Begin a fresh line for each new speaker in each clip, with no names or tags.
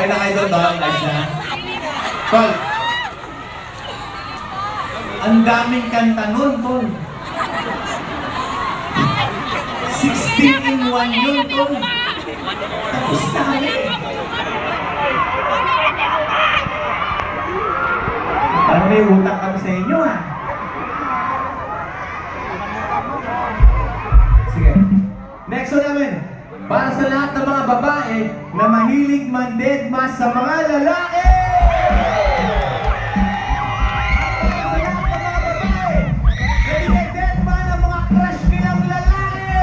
Okay na kayo doon, Tol? Guys na. Tol. Ang daming kanta nun, Tol. 16 in 1 yun, Tol. Tapos na kami. Parang may utang kami sa inyo, ha? Sige. Next one namin. Para sa lahat ng mga babae na mahilig mandedmas sa mga lalaki! Para sa lahat ng mga babae na dinededma ng mga crush nilang lalaki!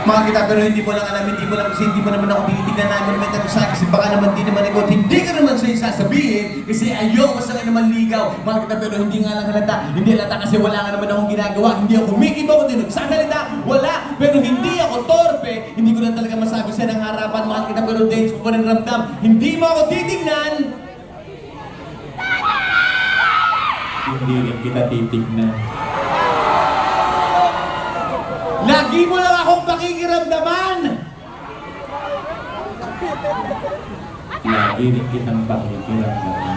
Mahal kita pero hindi mo lang alam, hindi mo lang kasi hindi mo naman ako tinitignan namin naman tanong sa kasi baka naman di naman ikaw, hindi ka naman sa'yo sasabihin kasi ayoko sa nga naman ligaw. Mahal kita pero hindi nga lang halata, hindi halata kasi wala nga naman akong ginagawa, hindi ako Mickey Mouse, hindi nagsasalita, wala, pero hindi ako torpe, hindi ko lang talaga masabi sa ng harapan. Mahal kita pero dates ko pa rin ramdam, hindi mo ako titignan. Hindi rin kita titignan. Lagi mo lang akong pakikiramdaman! Lagi rin kitang pakikiramdaman.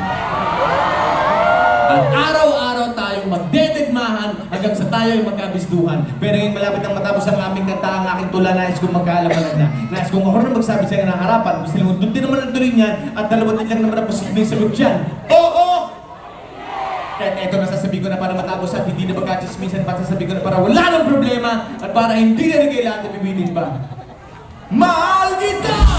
At araw-araw tayong magdedegmahan hanggang sa tayo'y magkabistuhan. Pero ngayon malapit nang matapos ang aming kanta, ang aking tula, nais kong magkaalaman na. Nais kong ako na magsabi sa'yo ng harapan. Gusto nyo, doon din naman ang tuloy niyan at dalawat din lang naman ang posibleng sagot dyan. Oo! Kaya eto na sasabihin ko na para matapos at hindi na magkachismisan pa sasabihin ko na para wala ng problema at para hindi na rin kailangan na pipitin pa. Mahal kita!